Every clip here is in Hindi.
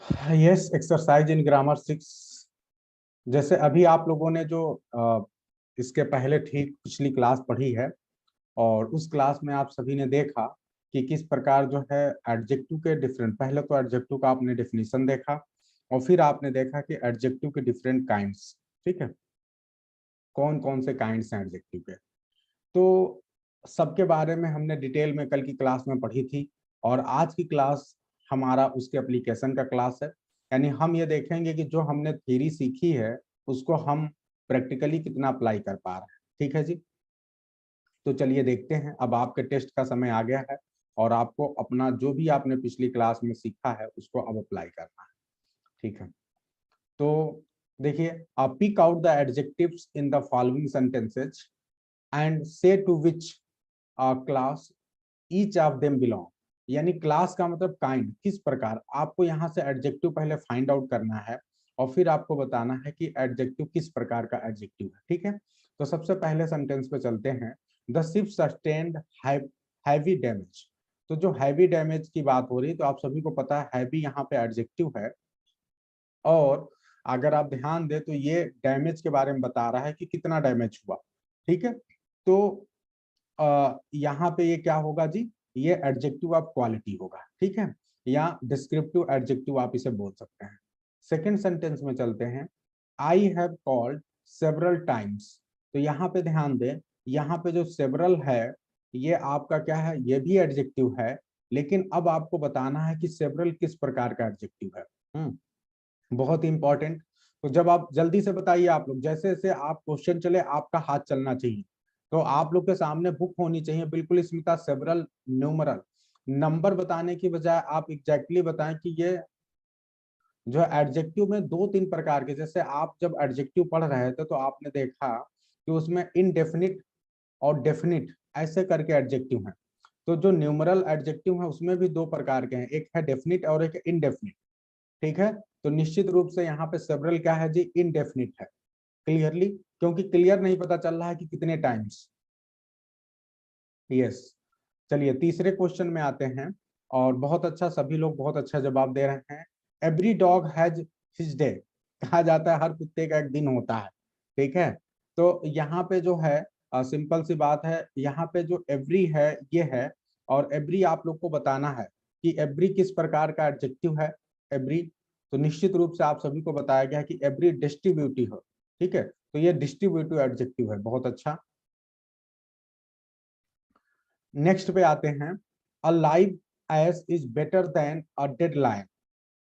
Yes, exercise in grammar 6। जैसे अभी आप लोगों ने जो इसके पहले ठीक पिछली क्लास पढ़ी है, और उस क्लास में आप सभी ने देखा कि किस प्रकार जो है एडजेक्टिव के डिफरेंट, पहले तो एडजेक्टिव का आपने डेफिनेशन देखा, और फिर आपने देखा कि एडजेक्टिव के डिफरेंट काइंड्स। ठीक है, कौन कौन से काइंड्स हैं एडजेक्टिव के, तो सबके बारे में हमने डिटेल में कल की क्लास में पढ़ी थी। और आज की क्लास हमारा उसके एप्लीकेशन का क्लास है, यानी हम ये देखेंगे कि जो हमने थ्योरी सीखी है उसको हम प्रैक्टिकली कितना अप्लाई कर पा रहे हैं। ठीक है जी, तो चलिए देखते हैं। अब आपके टेस्ट का समय आ गया है और आपको अपना जो भी आपने पिछली क्लास में सीखा है उसको अब अप्लाई करना है। ठीक है, तो देखिए, pick out the adjectives in the following sentences and say to which class each of them belong. यानी क्लास का मतलब काइंड, किस प्रकार। आपको यहाँ से एडजेक्टिव पहले फाइंड आउट करना है और फिर आपको बताना है कि एडजेक्टिव किस प्रकार का एडजेक्टिव है। ठीक है, तो सबसे पहले सेंटेंस पे चलते हैं। The ship sustained heavy damage. तो जो हैवी डैमेज की बात हो रही, तो आप सभी को पता है हैवी यहाँ पे एडजेक्टिव है, और अगर आप ध्यान दें तो ये डैमेज के बारे में बता रहा है कि कितना डैमेज हुआ। ठीक है, तो यहाँ पे ये क्या होगा जी, ये एडजेक्टिव ऑफ क्वालिटी होगा। ठीक है, या डिस्क्रिप्टिव एडजेक्टिव आप इसे बोल सकते हैं। सेकंड सेंटेंस में चलते हैं। I have called several times. तो यहाँ पे ध्यान दें, यहाँ पे जो सेवरल है ये आपका क्या है, ये भी एडजेक्टिव है, लेकिन अब आपको बताना है कि सेवरल किस प्रकार का एडजेक्टिव है। बहुत इंपॉर्टेंट। तो जब आप जल्दी से बताइए, आप लोग जैसे जैसे आप क्वेश्चन चले आपका हाथ चलना चाहिए। तो आप लोग के सामने बुक होनी चाहिए बिल्कुल स्मिता, सेवरल न्यूमरल। नंबर बताने की बजाय आप एग्जैक्टली बताएं कि ये जो एडजेक्टिव में दो तीन प्रकार के, जैसे आप जब एडजेक्टिव पढ़ रहे थे तो आपने देखा कि उसमें इनडेफिनिट और डेफिनिट ऐसे करके एडजेक्टिव हैं। तो जो न्यूमरल एडजेक्टिव है उसमें भी दो प्रकार के हैं, एक है डेफिनिट और एक इनडेफिनिट। ठीक है, तो निश्चित रूप से यहाँ पे सेवरल क्या है जी, इनडेफिनिट है। क्लियरली, क्योंकि क्लियर नहीं पता चल रहा है कि कितने टाइम्स। यस, चलिए तीसरे क्वेश्चन में आते हैं। और बहुत अच्छा, सभी लोग बहुत अच्छा जवाब दे रहे हैं। Every dog has his day. कहा जाता है हर कुत्ते का एक दिन होता है। ठीक है, तो यहाँ पे जो है सिंपल सी बात है, यहाँ पे जो एवरी है ये है, और एवरी आप लोग को बताना है कि एवरी किस प्रकार का एडजेक्टिव है। एवरी, तो निश्चित रूप से आप सभी को बताया गया है कि एवरी डिस्ट्रीब्यूटिव है। ठीक है, तो ये डिस्ट्रीब्यूटिव एडजेक्टिव है। बहुत अच्छा, नेक्स्ट पे आते हैं। A live S is better than a dead line.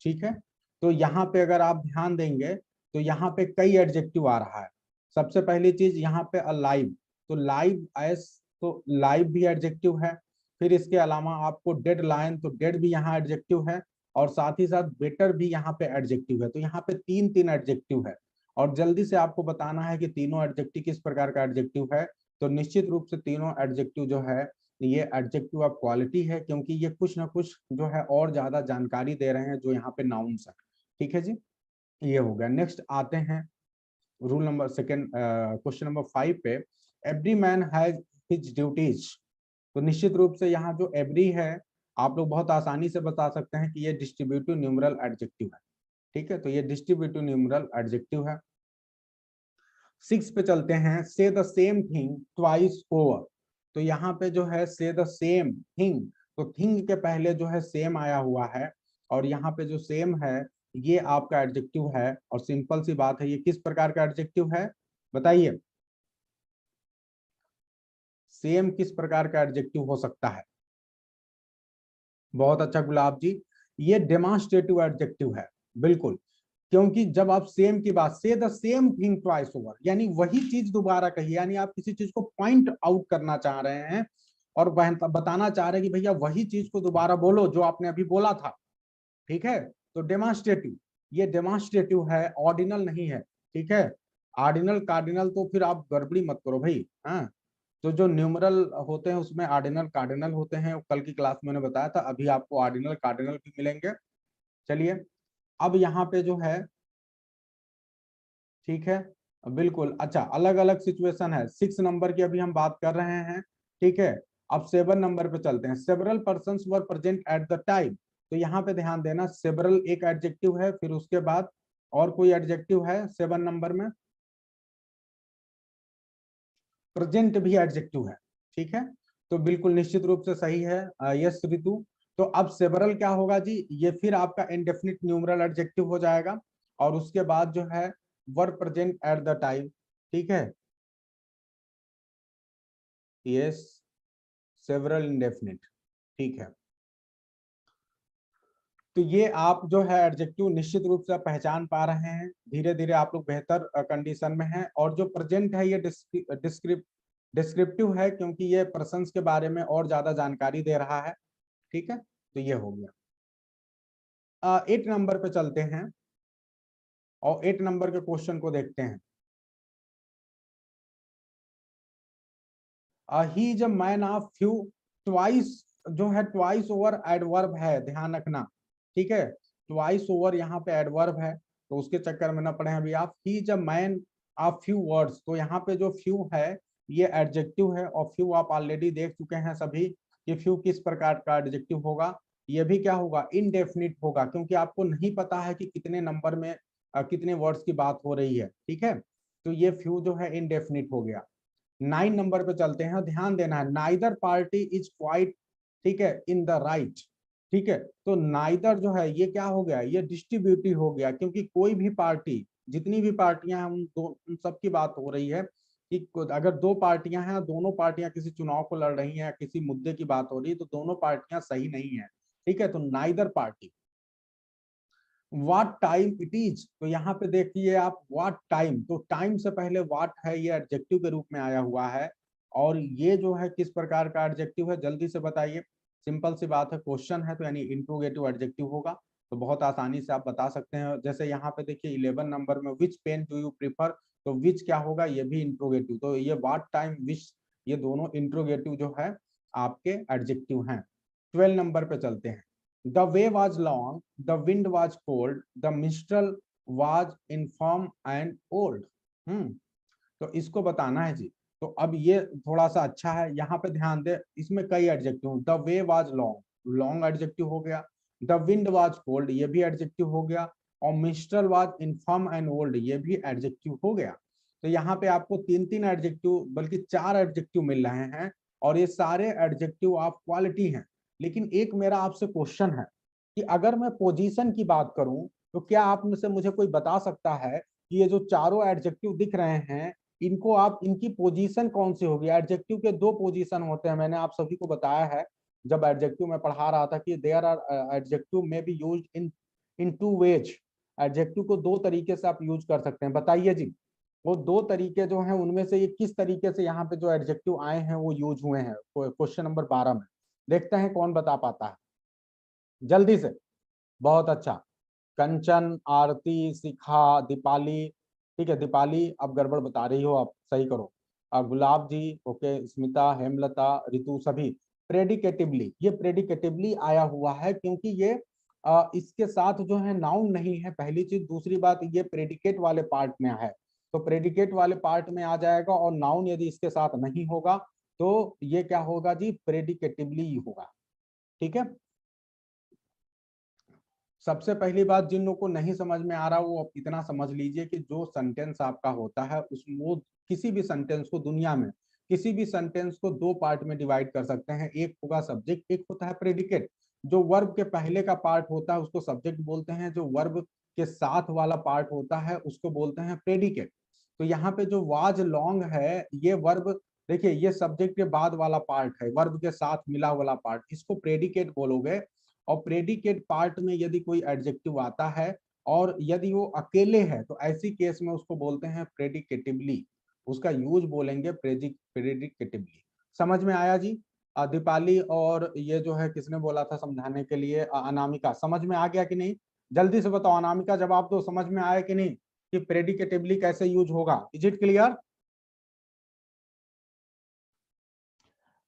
ठीक है, तो यहाँ पे अगर आप ध्यान देंगे तो यहाँ पे कई एडजेक्टिव आ रहा है। सबसे पहली चीज यहाँ पे अलाइव, तो लाइव एस, तो लाइव भी एडजेक्टिव है। फिर इसके अलावा आपको डेड लाइन, तो डेड भी यहाँ एडजेक्टिव है, और साथ ही साथ बेटर भी यहाँ पे एडजेक्टिव है। तो यहाँ पे तीन तीन एडजेक्टिव है, और जल्दी से आपको बताना है कि तीनों एडजेक्टिव किस प्रकार का एडजेक्टिव है। तो निश्चित रूप से तीनों एडजेक्टिव जो है ये एडजेक्टिव ऑफ क्वालिटी है, क्योंकि ये कुछ ना कुछ जो है और ज्यादा जानकारी दे रहे हैं जो यहाँ पे नाउन्स है। ठीक है जी, ये हो गया। नेक्स्ट आते हैं rule number second, question number 5 पे। Every man has his duties. तो निश्चित रूप से यहाँ जो एवरी है आप लोग बहुत आसानी से बता सकते हैं कि ये डिस्ट्रीब्यूटिव न्यूमरल एडजेक्टिव है। ठीक है, तो ये डिस्ट्रीब्यूटिव न्यूमरल एडजेक्टिव है। 6 पे चलते हैं। से the same thing twice over. तो यहाँ पे जो है से द सेम थिंग, तो थिंग के पहले जो है सेम आया हुआ है, और यहाँ पे जो सेम है ये आपका एडजेक्टिव है। और सिंपल सी बात है, ये किस प्रकार का एडजेक्टिव है बताइए, सेम किस प्रकार का एडजेक्टिव हो सकता है। बहुत अच्छा गुलाब जी, ये डेमोन्स्ट्रेटिव एडजेक्टिव है। बिल्कुल, क्योंकि जब आप सेम की बात, से the same thing twice over, यानी वही चीज दोबारा कही, यानी आप किसी चीज को पॉइंट आउट करना चाह रहे हैं और बताना चाह रहे हैं कि भैया वही चीज को दोबारा बोलो जो आपने अभी बोला था। ठीक है, तो डेमोन्स्ट्रेटिव, ये डेमोन्स्ट्रेटिव है, ऑर्डिनल नहीं है। ठीक है, ऑर्डिनल कार्डिनल तो फिर आप गड़बड़ी मत करो भाई। हाँ, तो जो न्यूमरल होते हैं उसमें ऑर्डिनल कार्डिनल होते हैं, कल की क्लास में मैंने बताया था। अभी आपको ऑर्डिनल कार्डिनल भी मिलेंगे। चलिए, अब यहाँ पे जो है, ठीक है, बिल्कुल अच्छा, अलग अलग सिचुएशन है। 6 नंबर की अभी हम बात कर रहे हैं। ठीक है, अब 7 नंबर पे चलते हैं। Several persons were present at the time. तो यहाँ पे ध्यान देना, सेवरल एक एडजेक्टिव है, फिर उसके बाद और कोई एडजेक्टिव है 7 नंबर में, प्रेजेंट भी एडजेक्टिव है, ठीक है। तो बिल्कुल निश्चित रूप से सही है, यस ऋतु। तो अब सेवरल क्या होगा जी, ये फिर आपका इंडेफिनिट न्यूमरल एडजेक्टिव हो जाएगा, और उसके बाद जो है verb present at the time, ठीक है, यस, सेवरल इंडेफिनिट, ठीक है। तो ये आप जो है एडजेक्टिव निश्चित रूप से पहचान पा रहे हैं, धीरे धीरे आप लोग बेहतर कंडीशन में हैं। और जो प्रेजेंट है ये डिस्क्रिप्टिव है, क्योंकि ये पर्सन्स के बारे में और ज्यादा जानकारी दे रहा है, ठीक है। तो ये हो गया। 8 नंबर पे चलते हैं और 8 नंबर के क्वेश्चन को देखते हैं। He is a man of few, twice जो है ट्वाइस ओवर एडवर्ब है, ध्यान रखना, ठीक है। ट्वाइस ओवर यहाँ पे एडवर्ब है, तो उसके चक्कर में ना पड़े अभी आप। He is a man of few words, तो यहाँ पे जो फ्यू है ये एडजेक्टिव है, और फ्यू आप ऑलरेडी देख चुके हैं सभी कि फ्यू किस प्रकार का एडजेक्टिव होगा। ये भी क्या होगा, इनडेफिनिट होगा, क्योंकि आपको नहीं पता है कि कितने नंबर में कितने वर्ड्स की बात हो रही है, ठीक है। तो ये फ्यू जो है इनडेफिनिट हो गया। 9 नंबर पे चलते हैं, ध्यान देना है, नाइदर पार्टी इज क्वाइट, ठीक है, इन द राइट, ठीक है। तो नाइदर जो है ये क्या हो गया, ये डिस्ट्रीब्यूटिव हो गया, क्योंकि कोई भी पार्टी, जितनी भी पार्टियां हैं उन सब की बात हो रही है कि अगर दो पार्टियां हैं, दोनों पार्टियां किसी चुनाव को लड़ रही हैं, किसी मुद्दे की बात हो रही है, तो दोनों पार्टियां सही नहीं है, ठीक है। तो neither party. What time it is, तो यहाँ पे देखिए आप व्हाट टाइम, तो टाइम से पहले व्हाट है, ये एडजेक्टिव के रूप में आया हुआ है, और ये जो है किस प्रकार का एडजेक्टिव है, जल्दी से बताइए। सिंपल सी बात है, क्वेश्चन है तो यानी इंट्रोगेटिव एडजेक्टिव होगा, तो बहुत आसानी से आप बता सकते हैं। जैसे यहाँ पे देखिए 11 नंबर में विच पेन डू यू प्रीफर, तो विच क्या होगा, ये भी इंट्रोगेटिव, तो ये व्हाट टाइम विच, ये दोनों इंट्रोगेटिव जो है आपके एडजेक्टिव हैं। 12 नंबर पे चलते हैं। The way was long, the wind was cold, the minstrel was infirm and old. तो इसको बताना है जी। तो अब ये थोड़ा सा अच्छा है, यहाँ पे ध्यान दे, इसमें कई adjective, the way was long, long adjective हो गया, द विंड वाज कोल्ड, ये भी एडजेक्टिव हो गया, और mister was inform and old, ये भी एडजेक्टिव हो गया। तो यहाँ पे आपको 3-3 एडजेक्टिव, बल्कि 4 एडजेक्टिव मिल रहे हैं, और ये सारे एडजेक्टिव ऑफ क्वालिटी हैं। लेकिन एक मेरा आपसे क्वेश्चन है कि अगर मैं पोजीशन की बात करूं, तो क्या आप में से मुझे कोई बता सकता है कि ये जो चारों एडजेक्टिव दिख रहे हैं, इनको आप, इनकी पोजीशन कौन सी होगी। एडजेक्टिव के 2 पोजीशन होते हैं, मैंने आप सभी को बताया है जब एडजेक्टिव में पढ़ा रहा था कि देयर आर एडजेक्टिव में be used in 2 ways, adjective को 2 तरीके से आप यूज कर सकते हैं। बताइए जी, वो 2 तरीके जो हैं उनमें से ये किस तरीके से यहाँ पे जो एडजेक्टिव आए हैं वो यूज हुए हैं क्वेश्चन नंबर 12 में। देखते हैं कौन बता पाता है जल्दी से। बहुत अच्छा, कंचन, आरती, शिखा, दीपाली, ठीक है, दीपाली अब गड़बड़ बता रही हो, आप सही करो। गुलाब जी, ओके, स्मिता, हेमलता, ऋतु, सभी प्रेडिकेटिवली, ये प्रेडिकेटिवली आया हुआ है, क्योंकि ये इसके साथ जो है नाउन नहीं है, पहली चीज। दूसरी बात, ये प्रेडिकेट वाले पार्ट में है, तो प्रेडिकेट वाले पार्ट में आ जाएगा, और नाउन यदि इसके साथ नहीं होगा तो ये क्या होगा जी, प्रेडिकेटिवली होगा, ठीक है। सबसे पहली बात, जिन लोगों को नहीं समझ में आ रहा वो अब इतना समझ लीजिए कि जो सेंटेंस आपका होता है उस वो किसी भी सेंटेंस को दुनिया में, किसी भी सेंटेंस को 2 पार्ट में डिवाइड कर सकते हैं। एक होगा सब्जेक्ट, एक होता है प्रेडिकेट। जो वर्ब के पहले का पार्ट होता है उसको सब्जेक्ट बोलते हैं, जो वर्ब के साथ वाला पार्ट होता है उसको बोलते हैं प्रेडिकेट। तो यहाँ पे जो वाज लॉन्ग है, ये वर्ब, देखिए ये सब्जेक्ट के बाद वाला पार्ट है, वर्ब के साथ मिला वाला पार्ट, इसको प्रेडिकेट बोलोगे। और प्रेडिकेट पार्ट में यदि कोई एडजेक्टिव आता है और यदि वो अकेले है, तो ऐसी केस में उसको बोलते हैं प्रेडिकेटिवली, उसका यूज बोलेंगे प्रेडिकेटिवली। समझ में आया जी। दीपाली और ये जो है किसने बोला था समझाने के लिए, अनामिका, समझ में आ गया कि नहीं, जल्दी से बताओ, अनामिका जवाब दो, समझ में आया कि नहीं कि प्रेडिकेटिवली कैसे यूज होगा। Is it clear.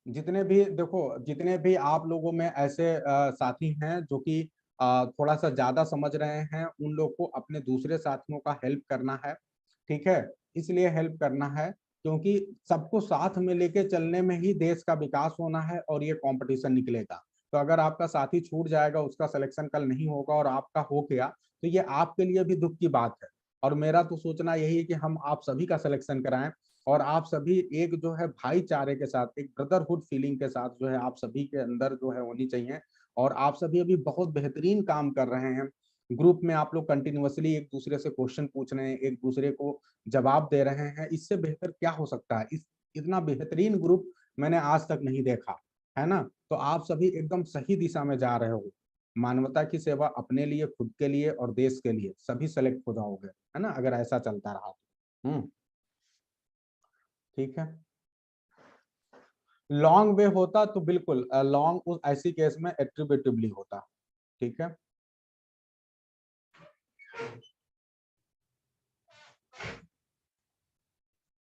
जितने भी देखो, जितने भी आप लोगों में ऐसे साथी हैं जो कि थोड़ा सा ज्यादा समझ रहे हैं, उन लोग को अपने दूसरे साथियों का हेल्प करना है, ठीक है। इसलिए हेल्प करना है क्योंकि सबको साथ में लेके चलने में ही देश का विकास होना है और ये कंपटीशन निकलेगा। तो अगर आपका साथी छूट जाएगा, उसका सिलेक्शन कल नहीं होगा और आपका हो गया, तो ये आपके लिए भी दुख की बात है। और मेरा तो सोचना यही है कि हम आप सभी का सिलेक्शन कराएं और आप सभी एक जो है भाईचारे के साथ, एक ब्रदरहुड फीलिंग के साथ जो है आप सभी के अंदर जो है होनी चाहिए। और आप सभी अभी बहुत बेहतरीन काम कर रहे हैं। ग्रुप में आप लोग कंटिन्यूअसली एक दूसरे से क्वेश्चन पूछ रहे हैं, एक दूसरे को जवाब दे रहे हैं। इससे बेहतर क्या हो सकता है? इतना बेहतरीन ग्रुप मैंने आज तक नहीं देखा है ना। तो आप सभी एकदम सही दिशा में जा रहे हो। मानवता की सेवा अपने लिए, खुद के लिए और देश के लिए, सभी सेलेक्ट हो जाओगे, है ना, अगर ऐसा चलता रहा तो। ठीक है। लॉन्ग वे होता तो बिल्कुल लॉन्ग उस ऐसी केस में एट्रीब्यूटिवली होता। ठीक है।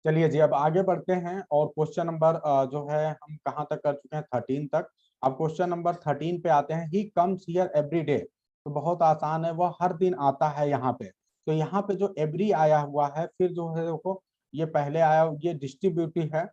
चलिए जी, अब आगे बढ़ते हैं और क्वेश्चन नंबर जो है हम कहाँ तक कर चुके हैं, 13 तक। अब क्वेश्चन नंबर 13 पे आते हैं। He comes here every day. तो बहुत आसान है, वह हर दिन आता है यहाँ पे। तो यहाँ पे जो एवरी आया हुआ है, फिर जो है देखो ये पहले आया, ये डिस्ट्रीब्यूटिव है।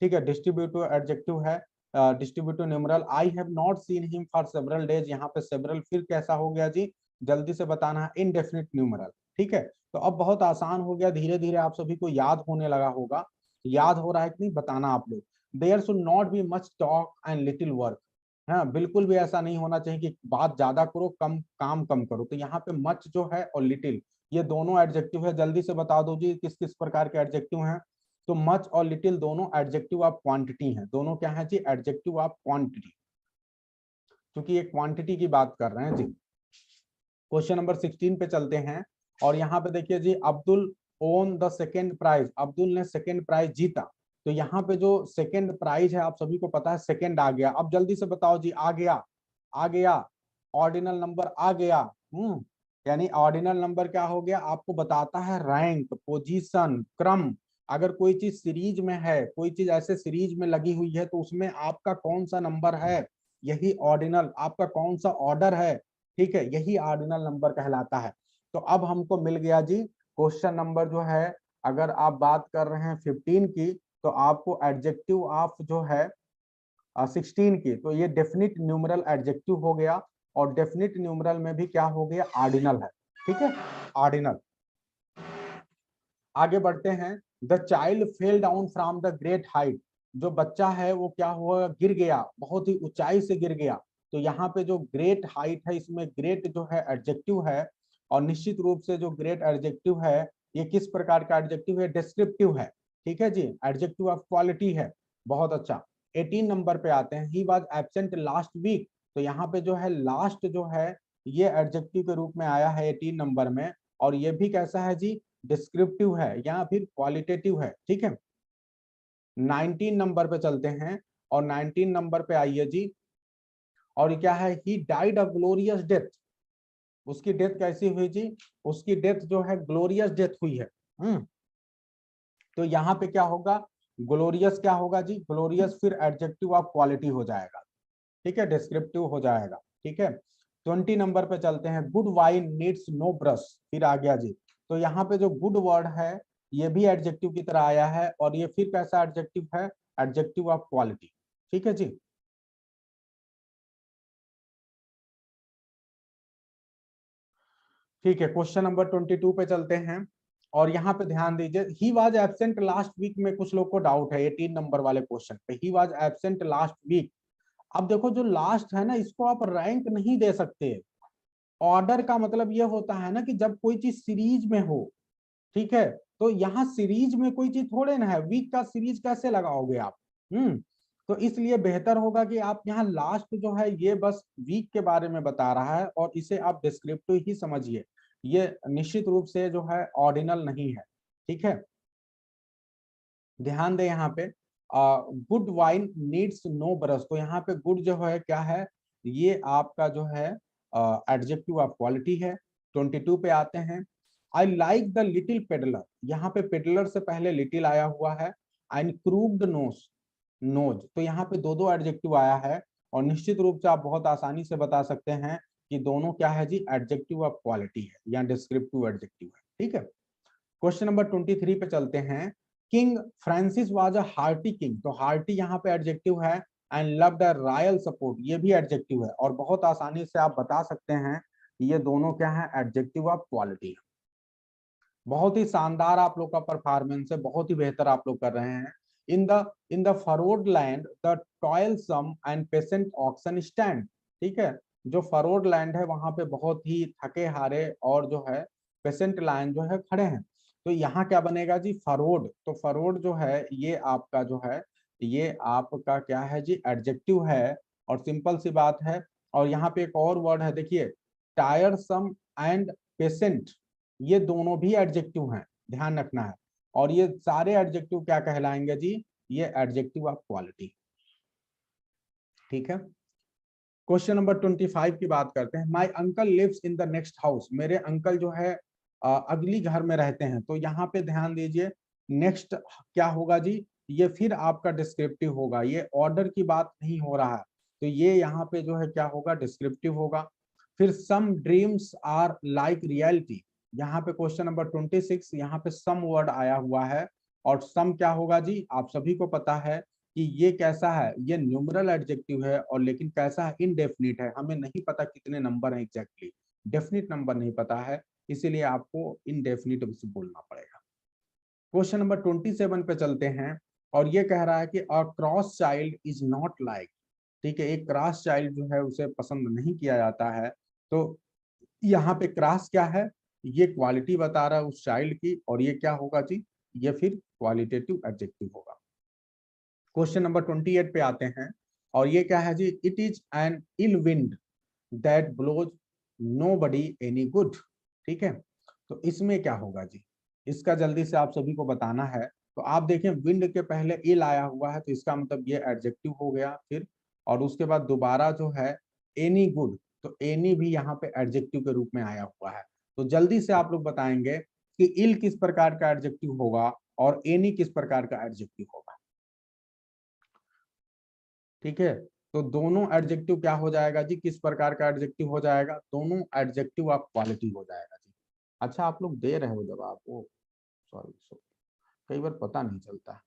ठीक है, डिस्ट्रीब्यूटिव एडजेक्टिव है, distributive numeral. I have not seen him for several days. यहाँ पे सेवरल फिर कैसा हो गया जी, जल्दी से बताना है, इनडेफिनिट न्यूमरल। ठीक है, तो अब बहुत आसान हो गया, धीरे धीरे आप सभी को याद होने लगा होगा। याद हो रहा है कि नहीं, बताना आप लोग। There should not be much talk and little work. हाँ, बिल्कुल भी ऐसा नहीं होना चाहिए कि बात ज्यादा करो, कम काम कम करो। तो यहाँ पे मच जो है और लिटिल, ये दोनों एडजेक्टिव है। जल्दी से बता दो जी किस किस प्रकार के एडजेक्टिव हैं। तो मच और लिटिल दोनों एडजेक्टिव ऑफ क्वांटिटी हैं। दोनों क्या है जी, एडजेक्टिव ऑफ क्वांटिटी, क्योंकि ये क्वांटिटी की बात कर रहे हैं जी। क्वेश्चन नंबर 16 पे चलते हैं और यहाँ पे देखिए जी, Abdul own the second prize. Abdul ने सेकेंड प्राइज जीता। तो यहाँ पे जो सेकेंड प्राइज है, आप सभी को पता है सेकेंड आ गया। अब जल्दी से बताओ जी, आ गया, आ गया, ऑर्डिनल नंबर आ गया। यानी ऑर्डिनल नंबर क्या हो गया, आपको बताता है रैंक, पोजीशन, क्रम। अगर कोई चीज सीरीज में है, कोई चीज ऐसे सीरीज में लगी हुई है, तो उसमें आपका कौन सा नंबर है, यही ऑर्डिनल, आपका कौन सा ऑर्डर है, ठीक है, यही ऑर्डिनल नंबर कहलाता है। तो अब हमको मिल गया जी क्वेश्चन नंबर जो है, अगर आप बात कर रहे हैं 15 की, तो आपको एडजेक्टिव ऑफ जो है 16 की, तो ये डेफिनिट न्यूमरल एडजेक्टिव हो गया। और डेफिनिट न्यूमरल में भी क्या हो गया, ऑर्डिनल है। ठीक है, ऑर्डिनल। आगे बढ़ते हैं। The child fell down from the great height. जो बच्चा है वो क्या हुआ, गिर गया, बहुत ही ऊंचाई से गिर गया। तो यहाँ पे जो ग्रेट हाइट है, इसमें ग्रेट जो है एडजेक्टिव है। और निश्चित रूप से जो ग्रेट एडजेक्टिव है, ये किस प्रकार का एडजेक्टिव है, डिस्क्रिप्टिव है। ठीक है जी, एडजेक्टिव ऑफ क्वालिटी है। बहुत अच्छा। 18 नंबर पे आते हैं। He was absent last week. तो यहाँ पे जो है लास्ट जो है, ये एडजेक्टिव के रूप में आया है 18 नंबर में। और ये भी कैसा है जी, डिस्क्रिप्टिव है या फिर क्वालिटेटिव है। ठीक है, 19 नंबर पे चलते हैं और 19 नंबर पे आइए जी। और क्या है, he died a glorious death. उसकी डेथ कैसी हुई जी, उसकी डेथ जो है ग्लोरियस डेथ हुई है। तो यहाँ पे क्या होगा, ग्लोरियस क्या होगा जी, ग्लोरियस फिर एडजेक्टिव ऑफ क्वालिटी हो जाएगा। ठीक है, डिस्क्रिप्टिव हो जाएगा। ठीक है, 20 नंबर पे चलते हैं। Good wine needs no brush. फिर आ गया जी। तो यहाँ पे जो गुड वर्ड है, ये भी एडजेक्टिव की तरह आया है। और ये फिर कैसा एडजेक्टिव है, एडजेक्टिव ऑफ क्वालिटी। ठीक है जी। ठीक है, क्वेश्चन नंबर 22 पे चलते हैं। और यहाँ पे ध्यान दीजिए, he was absent last week में कुछ लोग को डाउट है 18 नंबर वाले क्वेश्चन पे। He was absent last week. अब देखो, जो लास्ट है ना, इसको आप रैंक नहीं दे सकते। ऑर्डर का मतलब ये होता है ना कि जब कोई चीज सीरीज में हो, ठीक है, तो यहाँ सीरीज में कोई चीज थोड़े ना है, वीक का सीरीज कैसे लगाओगे आप। तो इसलिए बेहतर होगा कि आप यहाँ लास्ट जो है, ये बस वीक के बारे में बता रहा है और इसे आप डिस्क्रिप्टिव ही समझिए। ये निश्चित रूप से जो है ऑर्डिनल नहीं है। ठीक है, ध्यान दे यहाँ पे। Good wine needs no brush. तो यहाँ पे गुड जो है क्या है, ये आपका जो है एडजेक्टिव ऑफ क्वालिटी है। 22 पे आते हैं। I like the little pedlar. यहाँ पे पेडलर से पहले लिटिल आया हुआ है। And crooked nose, nose. तो यहाँ पे दो दो एडजेक्टिव आया है। और निश्चित रूप से आप बहुत आसानी से बता सकते हैं कि दोनों क्या है जी, एडजेक्टिव ऑफ क्वालिटी है या डिस्क्रिप्टिव एडजेक्टिव है। ठीक है, क्वेश्चन नंबर 23 पे चलते हैं। King Francis was a hearty king. तो हार्टी यहाँ पे एडजेक्टिव है and loved a royal support, ये भी एडजेक्टिव है और बहुत आसानी से आप बता सकते हैं ये दोनों क्या है, एडजेक्टिव ऑफ क्वालिटी। बहुत ही शानदार आप लोग का परफॉर्मेंस है, बहुत ही बेहतर आप लोग कर रहे हैं। In the furrowed land the toilsome and patient oxen stand, ठीक है, जो फरोड लैंड है वहां पे बहुत ही थके हारे और जो है पेशेंट लाइन जो है खड़े हैं। तो यहाँ क्या बनेगा जी, फरोड। तो फरोड जो है ये आपका जो है ये आपका क्या है जी, एडजेक्टिव है और सिंपल सी बात है। और यहाँ पे एक और वर्ड है देखिए, टायरसम एंड पेशेंट, ये दोनों भी एडजेक्टिव हैं, ध्यान रखना है। और ये सारे एडजेक्टिव क्या कहलाएंगे जी, ये एडजेक्टिव ऑफ क्वालिटी, ठीक है। क्वेश्चन नंबर 25 की बात करते हैं। My uncle lives in the next house, मेरे अंकल जो है अगली घर में रहते हैं। तो यहाँ पे ध्यान दीजिए, नेक्स्ट क्या होगा जी, ये फिर आपका डिस्क्रिप्टिव होगा, ये ऑर्डर की बात नहीं हो रहा है। तो ये यहाँ पे जो है क्या होगा, डिस्क्रिप्टिव होगा। फिर सम ड्रीम्स आर लाइक रियलिटी, यहाँ पे क्वेश्चन नंबर 26, यहाँ पे सम वर्ड आया हुआ है और सम क्या होगा जी, आप सभी को पता है कि ये कैसा है, ये न्यूमरल एडजेक्टिव है और लेकिन कैसा है, इनडेफिनिट है। हमें नहीं पता कितने नंबर हैं एग्जैक्टली, डेफिनिट नंबर नहीं पता है, इसीलिए आपको इनडेफिनिट बोलना पड़ेगा। क्वेश्चन नंबर 27 पे चलते हैं और ये कह रहा है कि a cross child is not like, ठीक है, एक क्रॉस चाइल्ड जो है उसे पसंद नहीं किया जाता है। तो यहाँ पे क्रॉस क्या है, ये क्वालिटी बता रहा है उस चाइल्ड की, और ये क्या होगा जी, ये फिर क्वालिटेटिव एडजेक्टिव होगा। क्वेश्चन नंबर 28 पे आते हैं और ये क्या है जी, it is an ill wind that blows nobody any good, ठीक है। तो इसमें क्या होगा जी, इसका जल्दी से आप सभी को बताना है। तो आप देखें, विंड के पहले इल आया हुआ है तो इसका मतलब ये एडजेक्टिव हो गया फिर, और उसके बाद दोबारा जो है एनी गुड, तो एनी भी यहाँ पे एडजेक्टिव के रूप में आया हुआ है। तो जल्दी से आप लोग बताएंगे कि इल किस प्रकार का एडजेक्टिव होगा और एनी किस प्रकार का एडजेक्टिव होगा, ठीक है। तो दोनों एडजेक्टिव क्या हो जाएगा जी, किस प्रकार का एडजेक्टिव हो जाएगा, दोनों एडजेक्टिव ऑफ क्वालिटी हो जाएगा जी। अच्छा आप लोग दे रहे हो जवाब, ओ सॉरी कई बार पता नहीं चलता है।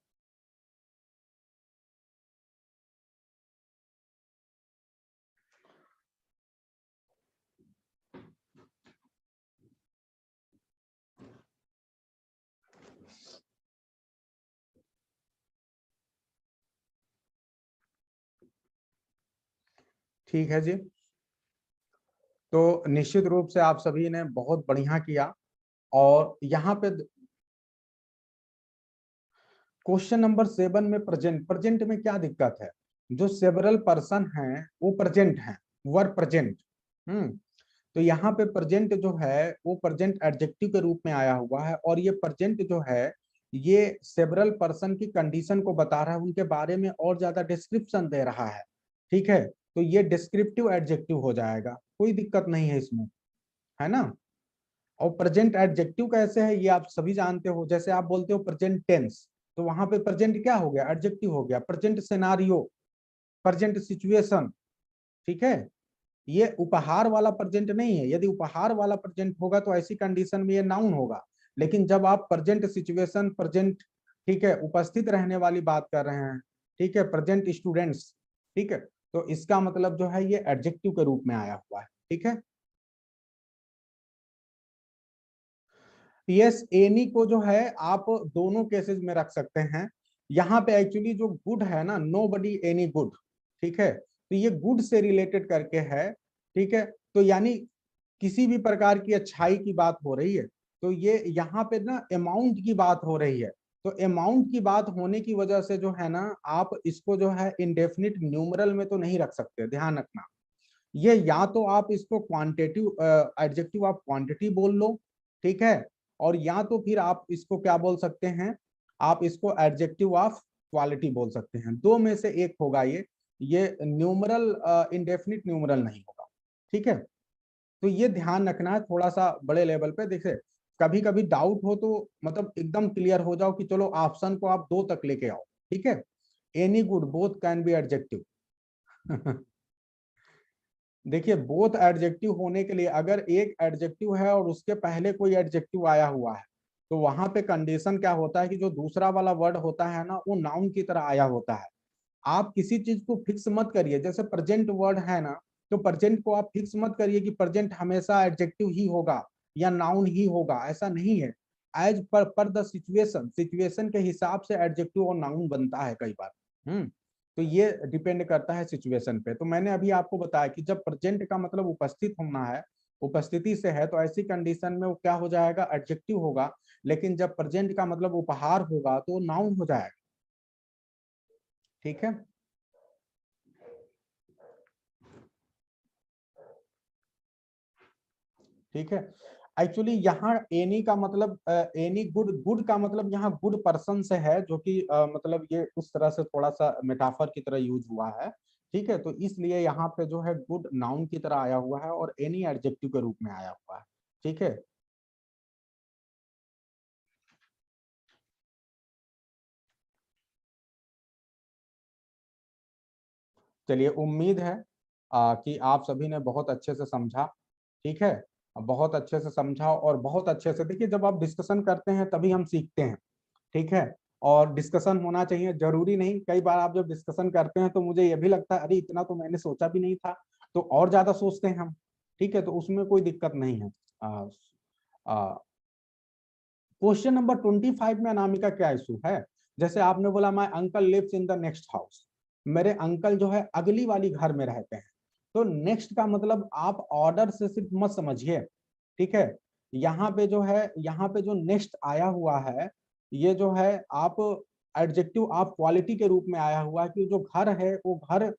ठीक है जी, तो निश्चित रूप से आप सभी ने बहुत बढ़िया किया। और यहाँ पे क्वेश्चन नंबर 7 में प्रेजेंट, प्रेजेंट में क्या दिक्कत है, जो सेवरल पर्सन हैं वो प्रेजेंट हैं, वर प्रेजेंट। तो यहाँ पे प्रेजेंट जो है वो प्रेजेंट एडजेक्टिव के रूप में आया हुआ है और ये प्रेजेंट जो है ये सेवरल पर्सन की कंडीशन को बता रहा है, उनके बारे में और ज्यादा डिस्क्रिप्शन दे रहा है, ठीक है। तो ये डिस्क्रिप्टिव एडजेक्टिव हो जाएगा, कोई दिक्कत नहीं है इसमें, है ना। और प्रेजेंट एडजेक्टिव कैसे है ये आप सभी जानते हो, जैसे आप बोलते हो प्रेजेंट टेंस, तो वहां पे प्रेजेंट क्या हो गया, एडजेक्टिव हो गया। प्रेजेंट सिनारियो, प्रेजेंट सिचुएशन, ठीक है। ये उपहार वाला प्रेजेंट नहीं है, यदि उपहार वाला प्रेजेंट होगा तो ऐसी कंडीशन में ये नाउन होगा। लेकिन जब आप प्रेजेंट सिचुएशन, प्रेजेंट, ठीक है, उपस्थित रहने वाली बात कर रहे हैं, ठीक है, प्रेजेंट स्टूडेंट्स, ठीक है, तो इसका मतलब जो है ये एडजेक्टिव के रूप में आया हुआ है, ठीक है। यस, एनी को जो है आप दोनों केसेस में रख सकते हैं। यहाँ पे एक्चुअली जो गुड है ना, नो बडी एनी गुड, ठीक है, तो ये गुड से रिलेटेड करके है, ठीक है। तो यानी किसी भी प्रकार की अच्छाई की बात हो रही है, तो ये यहाँ पे ना अमाउंट की बात हो रही है। तो अमाउंट की बात होने की वजह से जो है ना, आप इसको जो है इंडेफिनिट न्यूमरल में तो नहीं रख सकते, ध्यान रखना। ये या तो आप इसको क्वांटिटेटिव एडजेक्टिव ऑफ क्वांटिटी बोल लो, ठीक है, और या तो फिर आप इसको क्या बोल सकते हैं, आप इसको एडजेक्टिव ऑफ क्वालिटी बोल सकते हैं, दो में से एक होगा ये न्यूमरल इंडेफिनिट न्यूमरल नहीं होगा, ठीक है। तो ये ध्यान रखना है थोड़ा सा बड़े लेवल पे। देखिए कभी कभी डाउट हो तो मतलब एकदम क्लियर हो जाओ कि चलो ऑप्शन को आप दो तक लेके आओ, ठीक है। Any good both can be adjective. देखिए बोथ एडजेक्टिव होने के लिए अगर एक एडजेक्टिव है और उसके पहले कोई एडजेक्टिव आया हुआ है, तो वहां पे कंडीशन क्या होता है कि जो दूसरा वाला वर्ड होता है ना वो नाउन की तरह आया होता है। आप किसी चीज को फिक्स मत करिए, जैसे प्रेजेंट वर्ड है ना, तो प्रेजेंट को आप फिक्स मत करिए कि प्रेजेंट हमेशा एडजेक्टिव ही होगा या नाउन ही होगा, ऐसा नहीं है। As per the situation, situation के हिसाब से एडजेक्टिव और नाउन बनता है कई बार। तो ये डिपेंड करता है सिचुएशन पे। तो मैंने अभी आपको बताया कि जब प्रेजेंट का मतलब उपस्थित होना है, उपस्थिति से है, तो ऐसी कंडीशन में वो क्या हो जाएगा, एडजेक्टिव होगा। लेकिन जब प्रेजेंट का मतलब उपहार होगा तो नाउन हो जाएगा। ठीक है, ठीक है। एक्चुअली यहाँ एनी का मतलब एनी गुड, गुड का मतलब यहाँ गुड पर्सन से है, जो कि मतलब ये उस तरह से थोड़ा सा मेटाफर की तरह यूज हुआ है। ठीक है, तो इसलिए यहाँ पे जो है गुड नाउन की तरह आया हुआ है और एनी एडजेक्टिव के रूप में आया हुआ है। ठीक है, चलिए उम्मीद है कि आप सभी ने बहुत अच्छे से समझा। ठीक है, बहुत अच्छे से समझा और बहुत अच्छे से, देखिए जब आप डिस्कशन करते हैं तभी हम सीखते हैं। ठीक है, और डिस्कशन होना चाहिए, जरूरी नहीं, कई बार आप जब डिस्कशन करते हैं तो मुझे ये भी लगता है अरे इतना तो मैंने सोचा भी नहीं था, तो और ज्यादा सोचते हैं हम। ठीक है, तो उसमें कोई दिक्कत नहीं है। क्वेश्चन नंबर 25 में अनामिका क्या इशू है? जैसे आपने बोला my uncle lives in the next house, मेरे अंकल जो है अगली वाली घर में रहते हैं। तो नेक्स्ट का मतलब आप ऑर्डर से सिर्फ मत समझिए। ठीक है, यहाँ पे जो है, यहाँ पे जो नेक्स्ट आया हुआ है, ये जो है आप एडजेक्टिव, आप क्वालिटी के रूप में आया हुआ है कि जो घर है वो घर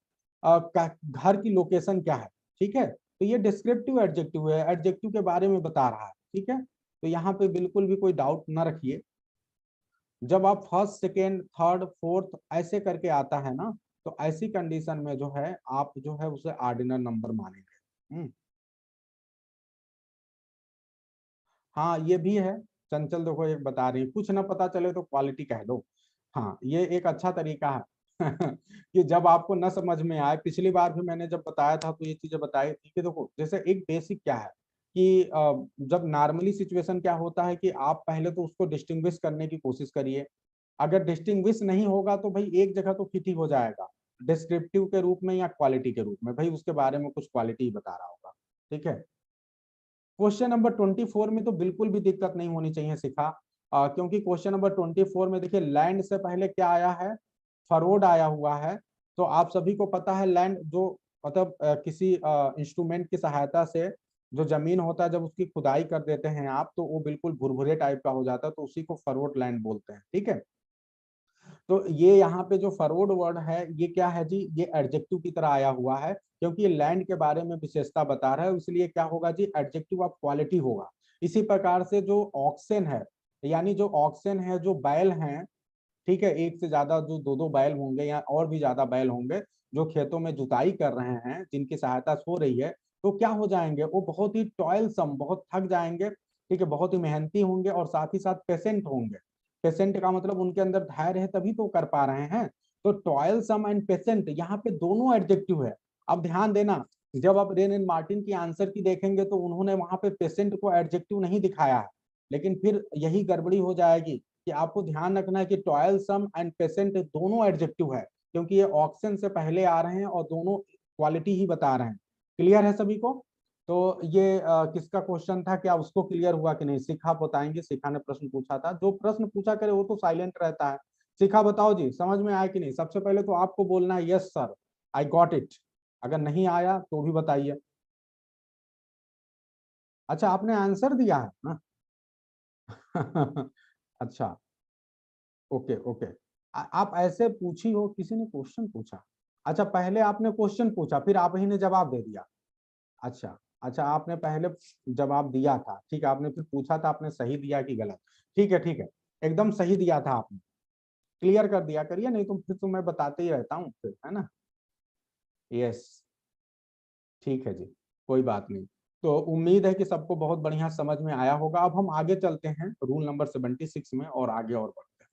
घर की लोकेशन क्या है। ठीक है, तो ये डिस्क्रिप्टिव एडजेक्टिव है, एडजेक्टिव के बारे में बता रहा है। ठीक है, तो यहाँ पे बिल्कुल भी कोई डाउट ना रखिए। जब आप फर्स्ट सेकेंड थर्ड फोर्थ ऐसे करके आता है ना, तो ऐसी कंडीशन में जो है आप जो है उसे ऑर्डिनल नंबर मानेंगे। हाँ ये भी है। चंचल देखो एक बता रही है, कुछ ना पता चले तो क्वालिटी कह दो। हाँ ये एक अच्छा तरीका है कि जब आपको न समझ में आए, पिछली बार भी मैंने जब बताया था तो ये चीजें बताई थी कि देखो जैसे एक बेसिक क्या है कि जब नॉर्मली सिचुएशन क्या होता है कि आप पहले तो उसको डिस्टिंग्विश करने की कोशिश करिए। अगर डिस्टिंग्विश नहीं होगा तो भाई एक जगह तो फिट ही हो जाएगा, डिस्क्रिप्टिव के रूप में या क्वालिटी के रूप में, भाई उसके बारे में कुछ क्वालिटी ही बता रहा होगा। ठीक है, क्वेश्चन नंबर 24 में तो बिल्कुल भी दिक्कत नहीं होनी चाहिए शिखा, क्योंकि क्वेश्चन नंबर 24 में देखिए लैंड से पहले क्या आया है, फरोड आया हुआ है। तो आप सभी को पता है लैंड जो मतलब किसी इंस्ट्रूमेंट की सहायता से जो जमीन होता है, जब उसकी खुदाई कर देते हैं आप, तो वो बिल्कुल भुरभुरे टाइप का हो जाता है, तो उसी को फरोड लैंड बोलते हैं। ठीक है, तो ये यहाँ पे जो फॉरवर्ड वर्ड है ये क्या है जी, ये एडजेक्टिव की तरह आया हुआ है, क्योंकि ये लैंड के बारे में विशेषता बता रहा है, इसलिए क्या होगा जी, एडजेक्टिव ऑफ क्वालिटी होगा। इसी प्रकार से जो ऑक्सन है, यानी जो ऑक्सन है, जो बैल हैं, ठीक है, एक से ज्यादा जो दो दो बैल होंगे या और भी ज्यादा बैल होंगे, जो खेतों में जुताई कर रहे हैं, जिनकी सहायता से हो रही है, तो क्या हो जाएंगे, वो बहुत ही टॉयलसम, बहुत थक जाएंगे। ठीक है, बहुत ही मेहनती होंगे और साथ ही साथ पेशेंट होंगे। पेशेंट का मतलब उनके अंदर धैर्य है तभी तो कर पा रहे हैं। तो टॉयलसम एंड पेशेंट यहाँ पे दोनों एडजेक्टिव है। अब ध्यान देना, जब आप रेन एंड मार्टिन की आंसर की देखेंगे तो उन्होंने वहां पे पेशेंट को एडजेक्टिव नहीं दिखाया है, लेकिन फिर यही गड़बड़ी हो जाएगी कि आपको ध्यान रखना है कि टॉयलसम एंड पेशेंट दोनों एडजेक्टिव है, क्योंकि ये ऑक्शन से पहले आ रहे हैं और दोनों क्वालिटी ही बता रहे हैं। क्लियर है सभी को? तो ये किसका क्वेश्चन था, क्या उसको क्लियर हुआ कि नहीं? शिखा बताएंगे, शिखा ने प्रश्न पूछा था, जो प्रश्न पूछा करे वो तो साइलेंट रहता है। शिखा बताओ जी, समझ में आया कि नहीं? सबसे पहले तो आपको बोलना है yes sir, I got it. अगर नहीं आया तो भी बताइए। अच्छा आपने आंसर दिया है ना? अच्छा, ओके ओके। आप ऐसे पूछी हो, किसी ने क्वेश्चन पूछा? अच्छा पहले आपने क्वेश्चन पूछा फिर आप ही ने जवाब दे दिया। अच्छा, अच्छा आपने पहले जवाब दिया था, ठीक है, आपने फिर पूछा था आपने सही दिया कि गलत? ठीक है ठीक है, एकदम सही दिया था आपने। क्लियर कर दिया करिए, नहीं तो फिर तो मैं बताते ही रहता हूँ फिर, है ना? यस, ठीक है जी, कोई बात नहीं। तो उम्मीद है कि सबको बहुत बढ़िया समझ में आया होगा। अब हम आगे चलते हैं रूल नंबर 76 में और आगे और बढ़ते हैं।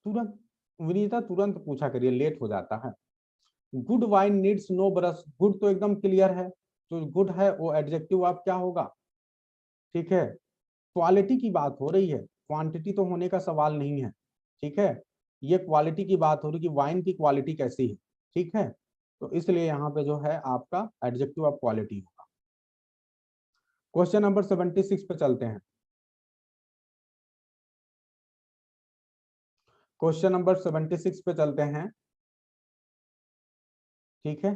तुरंत, विनीता तुरंत पूछा करिए, लेट हो जाता है। Good wine needs no brush, good तो एकदम क्लियर है, तो गुड है वो एडजेक्टिव आप क्या होगा, ठीक है। क्वालिटी की बात हो रही है, क्वांटिटी तो होने का सवाल नहीं है, ठीक है। ये क्वालिटी की बात हो रही कि वाइन की क्वालिटी कैसी है, ठीक है। तो इसलिए यहाँ पे जो है आपका एडजेक्टिव ऑफ क्वालिटी होगा। क्वेश्चन नंबर 76 पे चलते हैं। क्वेश्चन नंबर 76 पे चलते हैं, ठीक है।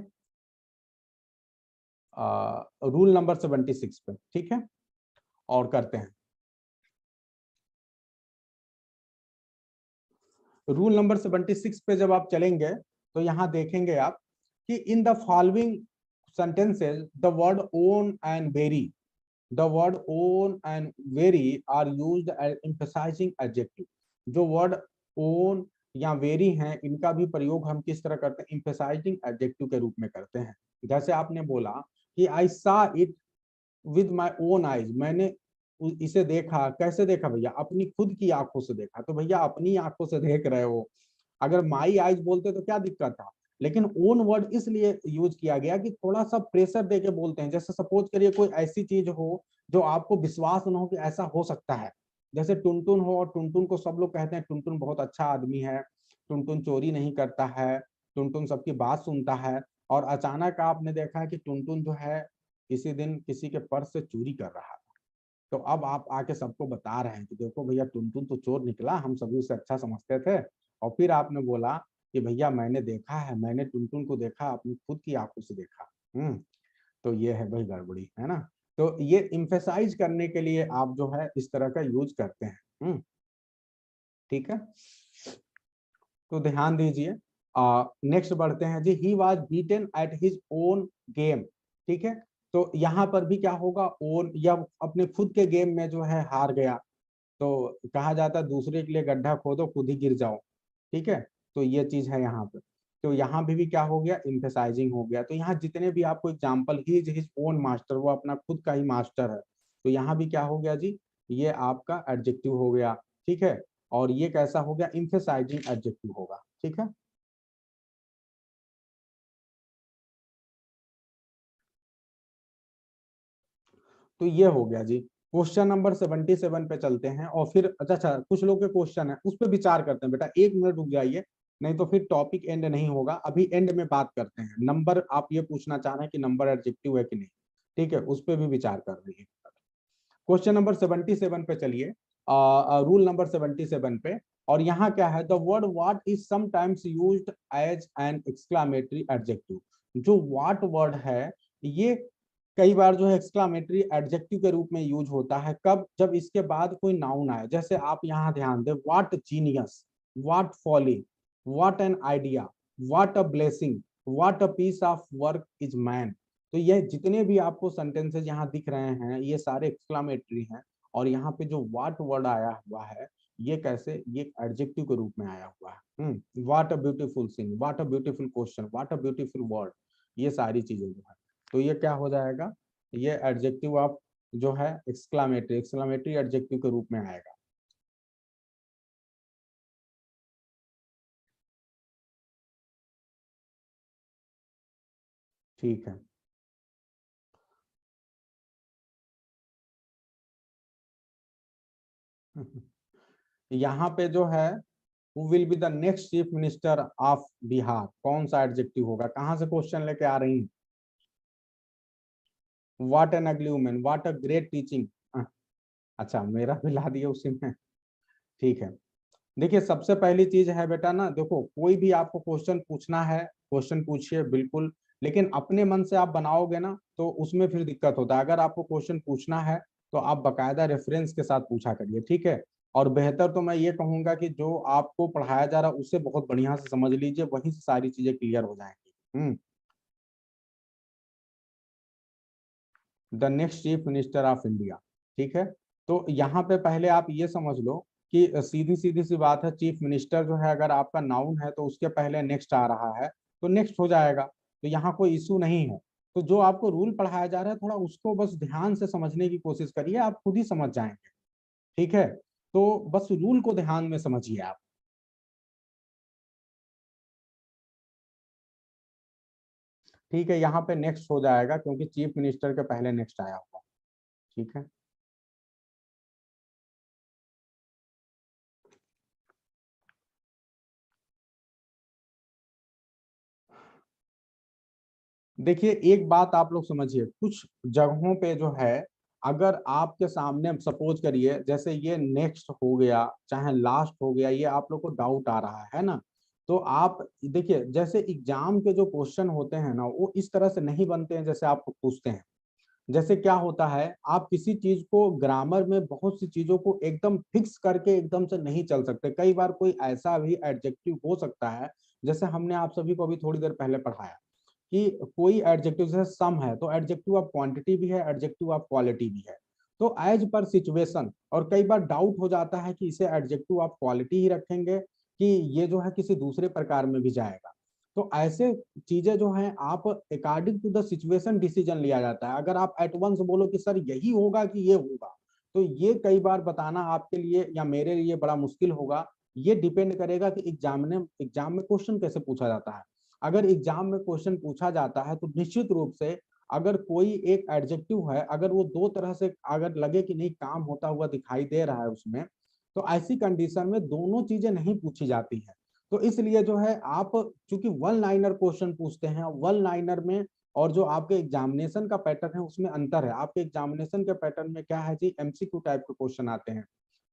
रूल नंबर 76 पे, ठीक है, और करते हैं। रूल नंबर 76 पे जब आप चलेंगे तो यहां देखेंगे आप कि इन the following sentences the word own and vary, the word own and vary are used as emphasizing adjective। जो वर्ड own या वेरी हैं इनका भी प्रयोग हम किस तरह करते हैं, emphasizing adjective के रूप में करते हैं। जैसे आपने बोला कि I saw it with my own eyes, मैंने इसे देखा, कैसे देखा भैया, अपनी खुद की आंखों से देखा। तो भैया अपनी आंखों से देख रहे हो, अगर माई आइज बोलते तो क्या दिक्कत था, लेकिन ओन वर्ड इसलिए यूज किया गया कि थोड़ा सा प्रेशर देके बोलते हैं। जैसे सपोज करिए कोई ऐसी चीज हो जो आपको विश्वास न हो कि ऐसा हो सकता है, जैसे टुनटुन हो, और टुनटुन को सब लोग कहते हैं टुनटुन बहुत अच्छा आदमी है, टुनटुन चोरी नहीं करता है, टुनटुन सबकी बात सुनता है, और अचानक आपने देखा है कि टुनटुन जो है किसी दिन किसी के पर्स से चोरी कर रहा है। तो अब आप आके सबको बता रहे हैं कि देखो भैया टुनटुन तो चोर निकला, हम सभी उसे अच्छा समझते थे, और फिर आपने बोला कि भैया मैंने देखा है, मैंने टुनटुन को देखा, अपनी खुद की आंखों से देखा। तो ये है भाई गड़बड़ी, है ना। तो ये इम्फेसाइज करने के लिए आप जो है इस तरह का यूज करते हैं। ठीक है, तो ध्यान दीजिए। नेक्स्ट बढ़ते हैं जी। He was beaten at his own game, ठीक है। तो यहाँ पर भी क्या होगा, ओन या अपने खुद के गेम में जो है हार गया। तो कहा जाता है दूसरे के लिए गड्ढा खोदो खुद ही गिर जाओ, ठीक है। तो ये चीज है यहाँ पे। तो यहाँ भी क्या हो गया, इम्फेसाइजिंग हो गया। तो यहाँ जितने भी आपको example, he is his own master, वो अपना खुद का ही मास्टर है, तो यहाँ भी क्या हो गया जी, ये आपका एडजेक्टिव हो गया, ठीक है। और ये कैसा हो गया, इम्फेसाइजिंग एडजेक्टिव होगा, ठीक है। तो ये हो गया जी। क्वेश्चन नंबर 77 पे चलते हैं, और फिर अच्छा अच्छा कुछ लोग के क्वेश्चन है उस पर विचार करते हैं। बेटा 1 मिनट रुक जाइए, नहीं तो फिर टॉपिक एंड नहीं होगा। अभी एंड में बात करते हैं नंबर, आप ये पूछना चाह रहे हैं कि नंबर एडजेक्टिव है कि नहीं, ठीक है, उस पर भी विचार कर रही है। क्वेश्चन नंबर 77 पे चलिए, रूल नंबर 77 पे। और यहाँ क्या है, the word what is sometimes used as an exclamatory adjective. जो व्हाट वर्ड है ये कई बार जो है एक्सक्लामेटरी एडजेक्टिव के रूप में यूज होता है। कब, जब इसके बाद कोई नाउन आए। जैसे आप यहाँ ध्यान दें, what genius, what folly, what an idea, what a blessing, what a piece of work is man. तो ये जितने भी आपको सेंटेंसेस यहाँ दिख रहे हैं ये सारे एक्सक्लामेटरी हैं। और यहाँ पे जो व्हाट वर्ड आया हुआ है ये कैसे, ये एडजेक्टिव के रूप में आया हुआ है। What a beautiful thing, what a beautiful question, what a beautiful word, ये सारी चीजें जो है। तो ये क्या हो जाएगा, ये एडजेक्टिव ऑफ जो है एक्सक्लामेटरी, एक्सक्लामेटरी एडजेक्टिव के रूप में आएगा। ठीक है। यहाँ पे जो है who will be the next chief minister of Bihar, कौन सा एडजेक्टिव होगा, कहाँ से क्वेश्चन लेके आ रही हैं। व्हाट एन अगली women, what a great teaching. अच्छा मेरा भी ला दिया उसी में, ठीक है। देखिए सबसे पहली चीज है बेटा ना, देखो कोई भी आपको क्वेश्चन पूछना है, क्वेश्चन पूछिए बिल्कुल, लेकिन अपने मन से आप बनाओगे ना तो उसमें फिर दिक्कत होता है। अगर आपको क्वेश्चन पूछना है तो आप बकायदा रेफरेंस के साथ पूछा करिए, ठीक है। और बेहतर तो मैं ये कहूंगा कि जो आपको पढ़ाया जा रहा है उससे बहुत बढ़िया से समझ लीजिए, वहीं से सारी चीजें क्लियर हो जाएंगी। The next chief minister of India, ठीक है। तो यहाँ पे पहले आप ये समझ लो कि सीधी सीधी सी बात है, चीफ मिनिस्टर जो है अगर आपका नाउन है तो उसके पहले नेक्स्ट आ रहा है तो नेक्स्ट हो जाएगा। तो यहाँ कोई इशू नहीं है। तो जो आपको रूल पढ़ाया जा रहा है थोड़ा उसको बस ध्यान से समझने की कोशिश करिए, आप खुद ही समझ जाएंगे, ठीक है। तो बस रूल को ध्यान में समझिए आप। ठीक है, यहाँ पे नेक्स्ट हो जाएगा क्योंकि चीफ मिनिस्टर के पहले नेक्स्ट आया होगा। ठीक है, देखिए एक बात आप लोग समझिए, कुछ जगहों पे जो है अगर आपके सामने सपोज करिए जैसे ये नेक्स्ट हो गया चाहे लास्ट हो गया, ये आप लोग को डाउट आ रहा है ना, तो आप देखिए जैसे एग्जाम के जो क्वेश्चन होते हैं ना वो इस तरह से नहीं बनते हैं जैसे आप पूछते हैं। जैसे क्या होता है, आप किसी चीज को ग्रामर में बहुत सी चीजों को एकदम फिक्स करके एकदम से नहीं चल सकते। कई बार कोई ऐसा भी एडजेक्टिव हो सकता है, जैसे हमने आप सभी को अभी थोड़ी देर पहले पढ़ाया कि कोई एडजेक्टिव जैसे सम है तो एडजेक्टिव ऑफ क्वांटिटी भी है, एडजेक्टिव ऑफ क्वालिटी भी है। तो एज पर सिचुएशन, और कई बार डाउट हो जाता है कि इसे एडजेक्टिव ऑफ क्वालिटी ही रखेंगे कि ये जो है किसी दूसरे प्रकार में भी जाएगा। तो ऐसे चीजें जो हैं आप according to the situation decision लिया जाता है। अगर आप एट वंस बोलो कि सर यही होगा कि ये होगा, तो ये कई बार बताना आपके लिए या मेरे लिए बड़ा मुश्किल होगा। ये डिपेंड करेगा कि एग्जाम में क्वेश्चन कैसे पूछा जाता है। अगर एग्जाम में क्वेश्चन पूछा जाता है तो निश्चित रूप से अगर कोई एक एडजेक्टिव है, अगर वो दो तरह से अगर लगे कि नहीं काम होता हुआ दिखाई दे रहा है उसमें, तो ऐसी कंडीशन में दोनों चीजें नहीं पूछी जाती है। तो इसलिए जो है आप चूंकि वन लाइनर क्वेश्चन पूछते हैं, वन लाइनर में और जो आपके एग्जामिनेशन का पैटर्न है उसमें अंतर है। आपके एग्जामिनेशन के पैटर्न में क्या है जी, एमसीक्यू टाइप के क्वेश्चन आते हैं।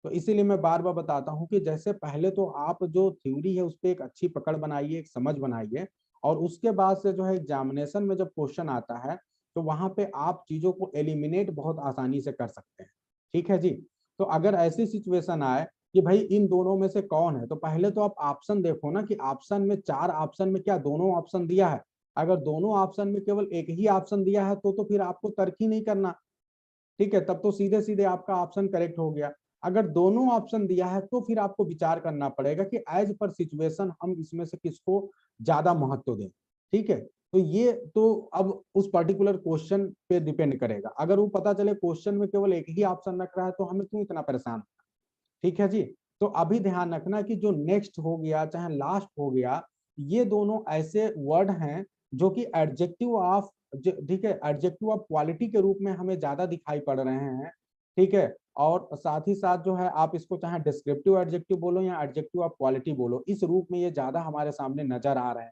तो इसीलिए मैं बार बार बताता हूं कि जैसे पहले तो आप जो थ्योरी है उस पर एक अच्छी पकड़ बनाइए, एक समझ बनाइए, और उसके बाद से जो है एग्जामिनेशन में जब क्वेश्चन आता है तो वहां पे आप चीजों को एलिमिनेट बहुत आसानी से कर सकते हैं। ठीक है जी। तो अगर ऐसी सिचुएशन आए कि भाई इन दोनों में से कौन है, तो पहले तो आप ऑप्शन देखो ना कि ऑप्शन में, चार ऑप्शन में क्या दोनों ऑप्शन दिया है। अगर दोनों ऑप्शन में केवल एक ही ऑप्शन दिया है तो फिर आपको तर्क ही नहीं करना। ठीक है, तब तो सीधे सीधे आपका ऑप्शन करेक्ट हो गया। अगर दोनों ऑप्शन दिया है तो फिर आपको विचार करना पड़ेगा कि एज पर सिचुएशन हम इसमें से किसको ज्यादा महत्व दें। ठीक है, तो ये तो अब उस पर्टिकुलर क्वेश्चन पे डिपेंड करेगा। अगर वो पता चले क्वेश्चन में केवल एक ही ऑप्शन रख रहा है तो हमें क्यों इतना परेशान। ठीक है जी। तो अभी ध्यान रखना कि जो नेक्स्ट हो गया चाहे लास्ट हो गया, ये दोनों ऐसे वर्ड हैं जो कि एडजेक्टिव ऑफ, ठीक है, एडजेक्टिव ऑफ क्वालिटी के रूप में हमें ज्यादा दिखाई पड़ रहे हैं। ठीक है, और साथ ही साथ जो है आप इसको चाहे डिस्क्रिप्टिव एडजेक्टिव बोलो या एडजेक्टिव ऑफ क्वालिटी बोलो, इस रूप में ये ज्यादा हमारे सामने नजर आ रहे हैं।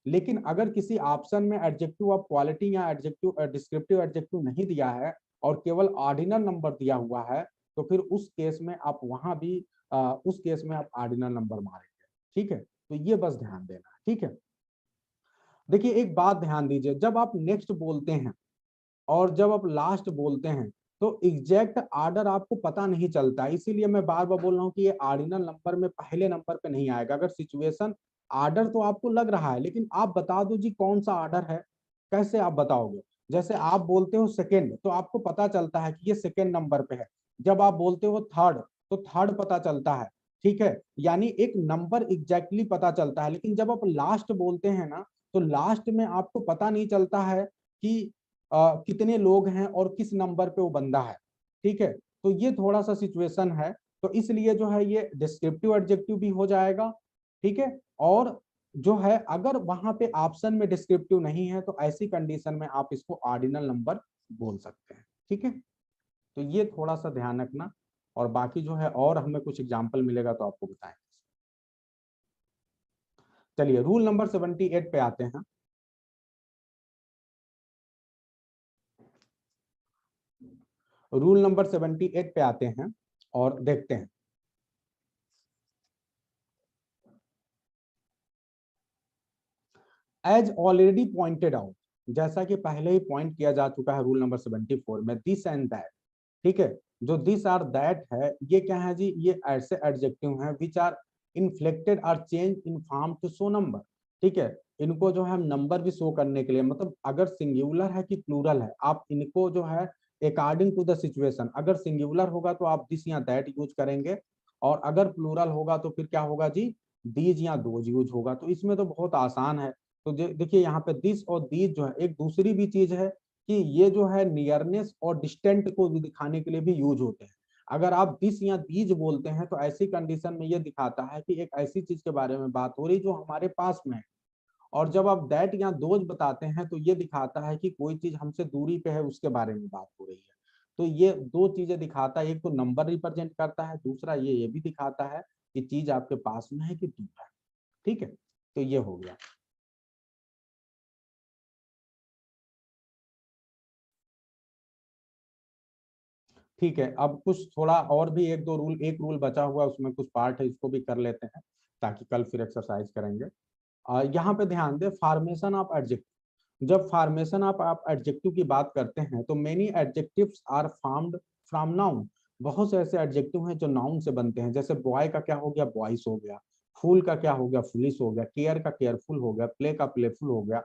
लेकिन अगर किसी ऑप्शन में एडजेक्टिव ऑफ क्वालिटी या एडजेक्टिव डिस्क्रिप्टिव एडजेक्टिव नहीं दिया है और केवल ऑर्डिनल नंबर दिया हुआ है, तो फिर उस केस में आप वहां भी उस केस में आप ऑर्डिनल नंबर मारेंगे। ठीक है, तो ये बस ध्यान देना। ठीक है, देखिए एक बात ध्यान दीजिए, जब आप नेक्स्ट बोलते हैं और जब आप लास्ट बोलते हैं तो एग्जैक्ट ऑर्डर आपको पता नहीं चलता। इसीलिए मैं बार बार बोल रहा हूँ कि ये ऑर्डिनल नंबर में पहले नंबर पे नहीं आएगा। अगर सिचुएशन ऑर्डर तो आपको लग रहा है, लेकिन आप बता दो जी कौन सा ऑर्डर है, कैसे आप बताओगे। जैसे आप बोलते हो सेकेंड तो आपको पता चलता है कि ये सेकेंड नंबर पे है। जब आप बोलते हो थर्ड तो थर्ड पता चलता है। ठीक है, यानी एक नंबर एग्जैक्टली पता चलता है। लेकिन जब आप लास्ट बोलते हैं ना, तो लास्ट में आपको पता नहीं चलता है कि कितने लोग हैं और किस नंबर पे वो बंदा है। ठीक है, तो ये थोड़ा सा सिचुएशन है। तो इसलिए जो है ये डिस्क्रिप्टिव एडजेक्टिव भी हो जाएगा। ठीक है, और जो है अगर वहां पे ऑप्शन में डिस्क्रिप्टिव नहीं है तो ऐसी कंडीशन में आप इसको ऑर्डिनल नंबर बोल सकते हैं। ठीक है, तो ये थोड़ा सा ध्यान रखना, और बाकी जो है और हमें कुछ एग्जाम्पल मिलेगा तो आपको बताएंगे। चलिए रूल नंबर 78 पे आते हैं। रूल नंबर 78 पे आते हैं और देखते हैं। एज ऑलरेडी पॉइंटेड आउट, जैसा कि पहले ही पॉइंट किया जा चुका है रूल नंबर 74 में, दिस एंड दैट। ठीक है, जो दिस आर दैट है ये क्या है जी, ये ऐसे एडजेक्टिव हैं विच आर इन्फ्लेक्टेड और change in form to show number. ठीक है, इनको जो है हम नंबर भी शो करने के लिए, मतलब अगर सिंगुलर है कि प्लूरल है, आप इनको जो है अकॉर्डिंग टू द सिचुएशन, अगर सिंगुलर होगा तो आप दिस या दैट यूज करेंगे, और अगर प्लूरल होगा तो फिर क्या होगा जी, दीज या दोज यूज होगा। तो इसमें तो बहुत आसान है। तो देखिए यहाँ पे दिस और दीज जो है, एक दूसरी भी चीज है कि ये जो है नियरनेस और डिस्टेंट को भी दिखाने के लिए भी यूज होते हैं। अगर आप दिस या दीज बोलते हैं तो ऐसी कंडीशन में ये दिखाता है कि एक ऐसी चीज के बारे में बात हो रही जो हमारे पास में है, और जब आप दैट या दोज बताते हैं तो ये दिखाता है कि कोई चीज हमसे दूरी पे है, उसके बारे में बात हो रही है। तो ये दो चीजें दिखाता है, एक तो नंबर रिप्रेजेंट करता है, दूसरा ये भी दिखाता है कि चीज आपके पास में है कि दूर है। ठीक है, तो ये हो गया। ठीक है, अब कुछ थोड़ा और भी एक दो रूल, एक रूल बचा हुआ है, उसमें कुछ पार्ट है, इसको भी कर लेते हैं ताकि कल फिर एक्सरसाइज करेंगे। यहाँ पे ध्यान दे, फार्मेशन ऑफ एडजेक्टिव। जब फार्मेशन ऑफ आप एडजेक्टिव की बात करते हैं तो many adjectives are formed from noun. बहुत से ऐसे एडजेक्टिव हैं जो नाउन से बनते हैं, जैसे बॉय का क्या हो गया, बॉयस हो गया। फूल का क्या हो गया, फुलिश हो गया। केयर का केयरफुल हो गया। प्ले का प्लेफुल हो गया।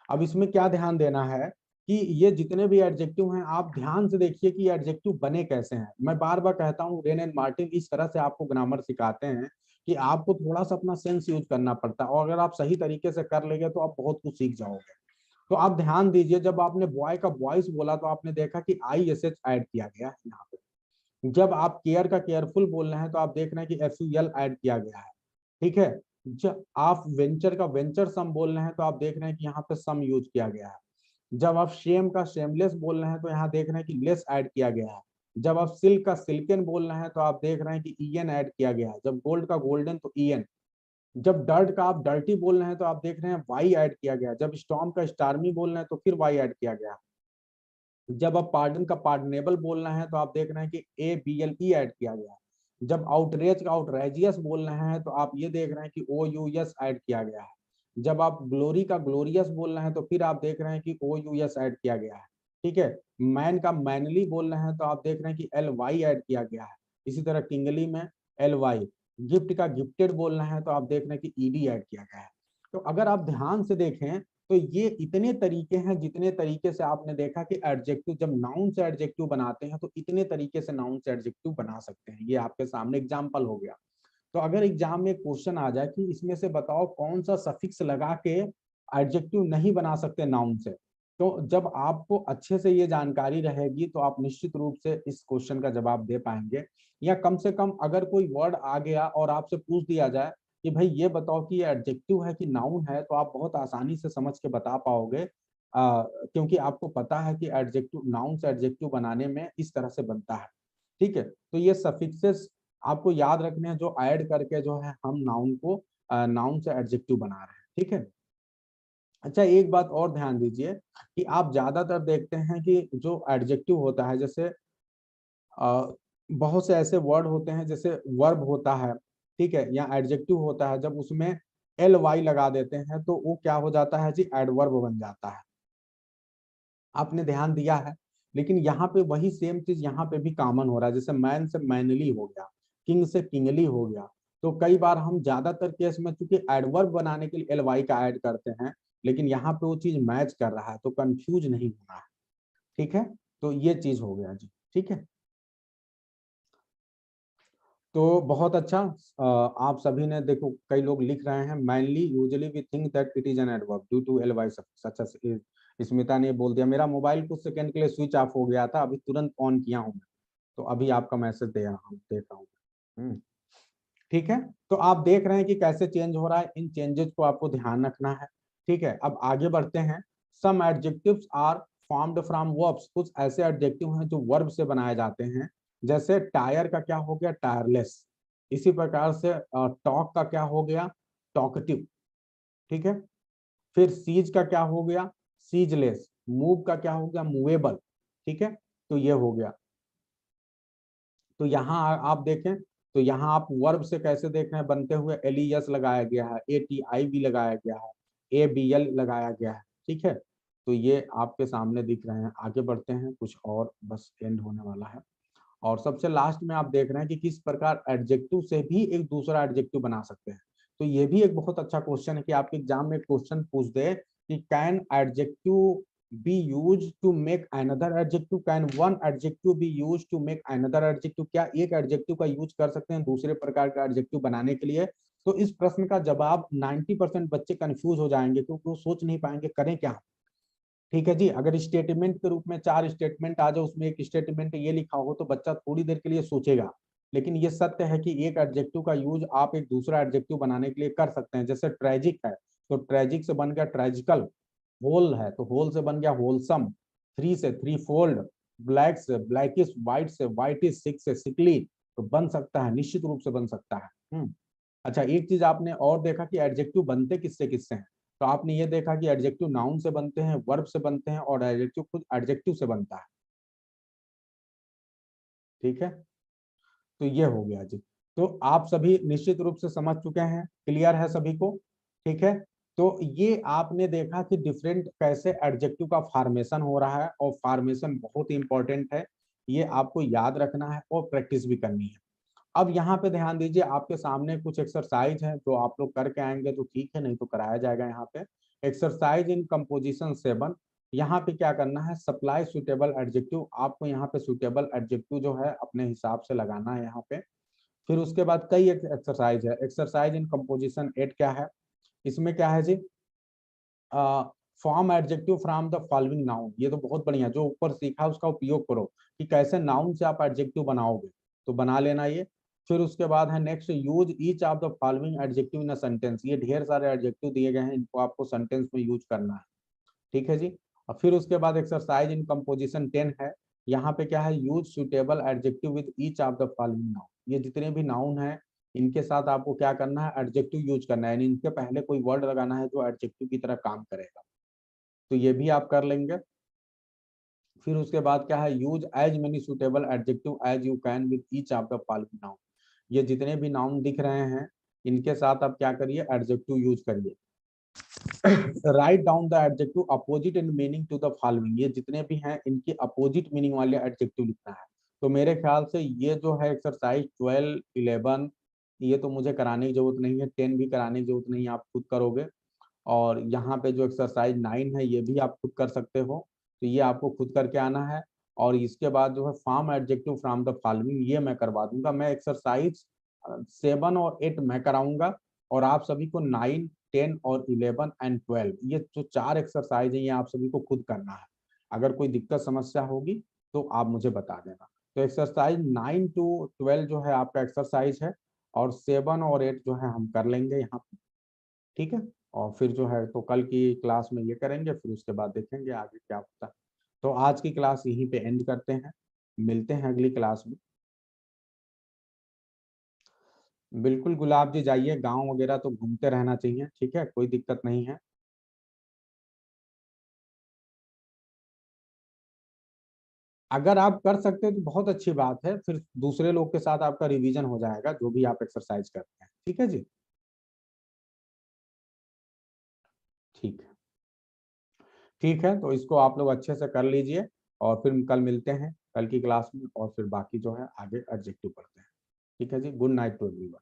अब इसमें क्या ध्यान देना है कि ये जितने भी एडजेक्टिव हैं, आप ध्यान से देखिए कि एडजेक्टिव बने कैसे हैं। मैं बार बार कहता हूँ, रेन एंड मार्टिन इस तरह से आपको ग्रामर सिखाते हैं कि आपको थोड़ा सा अपना सेंस यूज करना पड़ता है, और अगर आप सही तरीके से कर लेंगे तो आप बहुत कुछ सीख जाओगे। तो आप ध्यान दीजिए, जब आपने बॉय का बॉयस बोला तो आपने देखा कि ISH ऐड किया गया है यहाँ पे। जब आप केयर का केयरफुल बोल रहे हैं तो आप देख रहे हैं कि FUL ऐड किया गया है। ठीक है, जब आप वेंचर का वेंचर सम बोल रहे हैं तो आप देख रहे हैं कि यहाँ पे सम यूज किया गया है। जब आप शेम का शेमलेस बोल रहे हैं तो यहाँ देख रहे हैं कि लेस ऐड किया गया है। जब आप सिल्क का सिल्कन बोल रहे हैं तो आप देख रहे हैं कि EN ऐड किया गया है। जब गोल्ड का गोल्डन तो EN। जब डर्ट का आप डर्टी बोल रहे हैं तो आप देख रहे हैं वाई ऐड किया गया है। जब स्टॉर्म का स्टार्मी बोल रहे हैं तो फिर वाई ऐड किया गया है। जब आप पार्डन का पार्डनेबल बोल रहे हैं तो आप देख रहे हैं कि ABLE ऐड किया गया है। जब आउटरेज का आउटरेजियस बोल रहे हैं तो आप ये देख रहे हैं कि OUS ऐड किया गया है। जब आप ग्लोरी का ग्लोरियस बोल रहे हैं तो फिर आप देख रहे हैं कि OUS ऐड किया गया है। ठीक है, मैन का मैनली बोल रहे हैं तो आप देख रहे हैं कि LY ऐड किया गया है। इसी तरह किंगली में LY। गिफ्ट का गिफ्टेड बोल रहे हैं तो आप देख रहे हैं कि ED ऐड किया गया है। तो अगर आप ध्यान से देखें तो ये इतने तरीके हैं, जितने तरीके से आपने देखा कि एडजेक्टिव जब नाउन से एडजेक्टिव बनाते हैं तो इतने तरीके से नाउन से एडजेक्टिव बना सकते हैं। ये आपके सामने एग्जांपल हो गया। तो अगर एग्जाम में क्वेश्चन आ जाए कि इसमें से बताओ कौन सा सफिक्स लगा के एडजेक्टिव नहीं बना सकते नाउन से, तो जब आपको अच्छे से ये जानकारी रहेगी तो आप निश्चित रूप से इस क्वेश्चन का जवाब दे पाएंगे। या कम से कम अगर कोई वर्ड आ गया और आपसे पूछ दिया जाए कि भाई ये बताओ कि ये एडजेक्टिव है कि नाउन है, तो आप बहुत आसानी से समझ के बता पाओगे, क्योंकि आपको पता है कि एडजेक्टिव नाउन से एडजेक्टिव बनाने में इस तरह से बनता है। ठीक है, तो ये सफिक्सेस आपको याद रखने हैं जो ऐड करके जो है हम नाउन को नाउन से एडजेक्टिव बना रहे हैं। ठीक है, अच्छा एक बात और ध्यान दीजिए कि आप ज्यादातर देखते हैं कि जो एडजेक्टिव होता है, जैसे बहुत से ऐसे वर्ड होते हैं, जैसे वर्ब होता है, ठीक है, या एडजेक्टिव होता है, जब उसमें LY लगा देते हैं तो वो क्या हो जाता है जी, एडवर्ब बन जाता है। आपने ध्यान दिया है। लेकिन यहाँ पे वही सेम चीज यहाँ पे भी कॉमन हो रहा है, जैसे मैन से मैनली हो गया, किंग से किंगली हो गया। तो कई बार हम ज्यादातर केस में चूंकि एडवर्ब बनाने के लिए LY का ऐड करते हैं, लेकिन यहाँ पे वो चीज मैच कर रहा है, तो कंफ्यूज नहीं होना है। ठीक है, तो ये चीज हो गया जी। ठीक है, तो बहुत अच्छा। आप सभी ने देखो, कई लोग लिख रहे हैं mainly usually we think that it is an adverb due to LY such. Smita ने बोल दिया, मेरा मोबाइल कुछ सेकंड के लिए स्विच ऑफ हो गया था, अभी तुरंत ऑन किया हूँ, तो अभी आपका मैसेज दे रहा हूँ, देख रहा हूँ। ठीक है, तो आप देख रहे हैं कि कैसे चेंज हो रहा है, इन चेंजेस को आपको ध्यान रखना है। ठीक है, अब आगे बढ़ते हैं। Some adjectives are formed from verbs. कुछ ऐसे एडजेक्टिव हैं जो वर्ब से बनाए जाते हैं, जैसे टायर का क्या हो गया, टायरलेस। इसी प्रकार से टॉक का क्या हो गया, टॉकटिव। ठीक है, फिर सीज का क्या हो गया, सीजलेस। मूव का क्या हो गया, मूवेबल। ठीक है, तो ये हो गया। तो यहाँ आप देखें, तो यहाँ आप वर्ब से कैसे देख रहे हैं बनते हुए, LES लगाया गया है, ATI भी लगाया गया है, ABL लगाया गया है। ठीक है, तो ये आपके सामने दिख रहे हैं। आगे बढ़ते हैं, कुछ और बस एंड होने वाला है। और सबसे लास्ट में आप देख रहे हैं कि किस प्रकार एडजेक्टिव से भी एक दूसरा एडजेक्टिव बना सकते हैं। तो ये भी एक बहुत अच्छा क्वेश्चन है कि आपके एग्जाम में क्वेश्चन पूछ दे कि can adjective be used to make another adjective, can one adjective be used to make another adjective। क्या एक एडजेक्टिव का यूज कर सकते हैं दूसरे प्रकार का एडजेक्टिव बनाने के लिए। तो इस प्रश्न का जवाब 90% बच्चे कंफ्यूज हो जाएंगे, क्योंकि वो सोच नहीं पाएंगे करें क्या। ठीक है जी, अगर स्टेटमेंट के रूप में 4 स्टेटमेंट आ जाए, उसमें एक स्टेटमेंट ये लिखा हो तो बच्चा थोड़ी देर के लिए सोचेगा। लेकिन ये सत्य है कि एक एडजेक्टिव का यूज आप एक दूसरा एडजेक्टिव बनाने के लिए कर सकते हैं। जैसे ट्रेजिक है, तो ट्रेजिक से बन गया ट्रेजिकल, होल है तो होल से बन गया होलसम, थ्री से थ्री फोल्ड, ब्लैक से ब्लैकिश, व्हाइट से व्हाइटिश, सिक से सिकली, तो बन सकता है, निश्चित रूप से बन सकता है। अच्छा, एक चीज आपने और देखा कि एडजेक्टिव बनते किससे किससे हैं, तो आपने ये देखा कि एडजेक्टिव नाउन से बनते हैं, वर्ब से बनते हैं, और एडजेक्टिव खुद एडजेक्टिव से बनता है। ठीक है, तो ये हो गया जी। तो आप सभी निश्चित रूप से समझ चुके हैं, क्लियर है सभी को? ठीक है, तो ये आपने देखा कि डिफरेंट कैसे एडजेक्टिव का फॉर्मेशन हो रहा है, और फॉर्मेशन बहुत ही इंपॉर्टेंट है, ये आपको याद रखना है और प्रैक्टिस भी करनी है। अब यहाँ पे ध्यान दीजिए, आपके सामने कुछ एक्सरसाइज है जो आप लोग करके आएंगे तो ठीक है, नहीं तो कराया जाएगा। यहाँ पे एक्सरसाइज इन कंपोजिशन 7, यहाँ पे क्या करना है, सप्लाई सुटेबल एडजेक्टिव, आपको यहाँ पे सुटेबल एडजेक्टिव जो है अपने हिसाब से लगाना है यहाँ पे। फिर उसके बाद कई एक्सरसाइज है। एक्सरसाइज इन कंपोजिशन 8 क्या है, इसमें क्या है जी, form adjective from the following noun, ये तो बहुत बढ़िया, जो ऊपर सीखा उसका उपयोग करो कि कैसे नाउन से आप एडजेक्टिव बनाओगे, तो बना लेना ये। फिर उसके बाद है next, use each of the following adjective in a sentence, ये ढेर सारे एडजेक्टिव दिए गए हैं, इनको आपको सेंटेंस में यूज करना है। ठीक है जी। और फिर उसके बाद एक्सरसाइज इन कंपोजिशन 10 है, यहाँ पे क्या है, use suitable adjective with each of the following noun, ये जितने भी नाउन है इनके साथ आपको क्या करना है, एडजेक्टिव यूज करना है, यानी इनके पहले कोई वर्ड लगाना है जो एडजेक्टिव की तरह काम करेगा, तो ये भी आप कर लेंगे। फिर उसके बाद क्या है, use as many suitable adjective as you can with each of the following noun, ये जितने भी नाउन दिख रहे हैं इनके साथ आप क्या करिए, एडजेक्टिव यूज करिए। Write down the adjective opposite in meaning to the following, ये जितने भी हैं इनके अपोजिट मीनिंग वाले एडजेक्टिव लिखना है। तो मेरे ख्याल से ये जो है एक्सरसाइज 12, 11, ये तो मुझे कराने की जरूरत नहीं है, 10 भी कराने की जरूरत नहीं है, आप खुद करोगे। और यहाँ पे जो एक्सरसाइज 9 है ये भी आप खुद कर सकते हो, तो ये आपको खुद करके आना है। और इसके बाद जो है form adjective from the following, ये मैं करवा दूंगा। मैं एक्सरसाइज 7 और 8 मैं कराऊंगा, और आप सभी को 9, 10 और 11 एंड 12, ये जो 4 एक्सरसाइज है ये आप सभी को खुद करना है। अगर कोई दिक्कत समस्या होगी तो आप मुझे बता देना। तो एक्सरसाइज 9 to 12 जो है आपका एक्सरसाइज है, और 7 और 8 जो है हम कर लेंगे यहाँ पे। ठीक है, और फिर जो है तो कल की क्लास में ये करेंगे, फिर उसके बाद देखेंगे आगे क्या होता है। तो आज की क्लास यहीं पे एंड करते हैं, मिलते हैं अगली क्लास में। बिल्कुल गुलाब जी, जाइए, गांव वगैरह तो घूमते रहना चाहिए, ठीक है, कोई दिक्कत नहीं है। अगर आप कर सकते हैं तो बहुत अच्छी बात है, फिर दूसरे लोग के साथ आपका रिवीजन हो जाएगा जो भी आप एक्सरसाइज करते हैं। ठीक है जी, ठीक है, ठीक है, तो इसको आप लोग अच्छे से कर लीजिए, और फिर कल मिलते हैं कल की क्लास में, और फिर बाकी जो है आगे एडजेक्टिव पढ़ते हैं। ठीक है जी, गुड नाइट टू एवरीवन।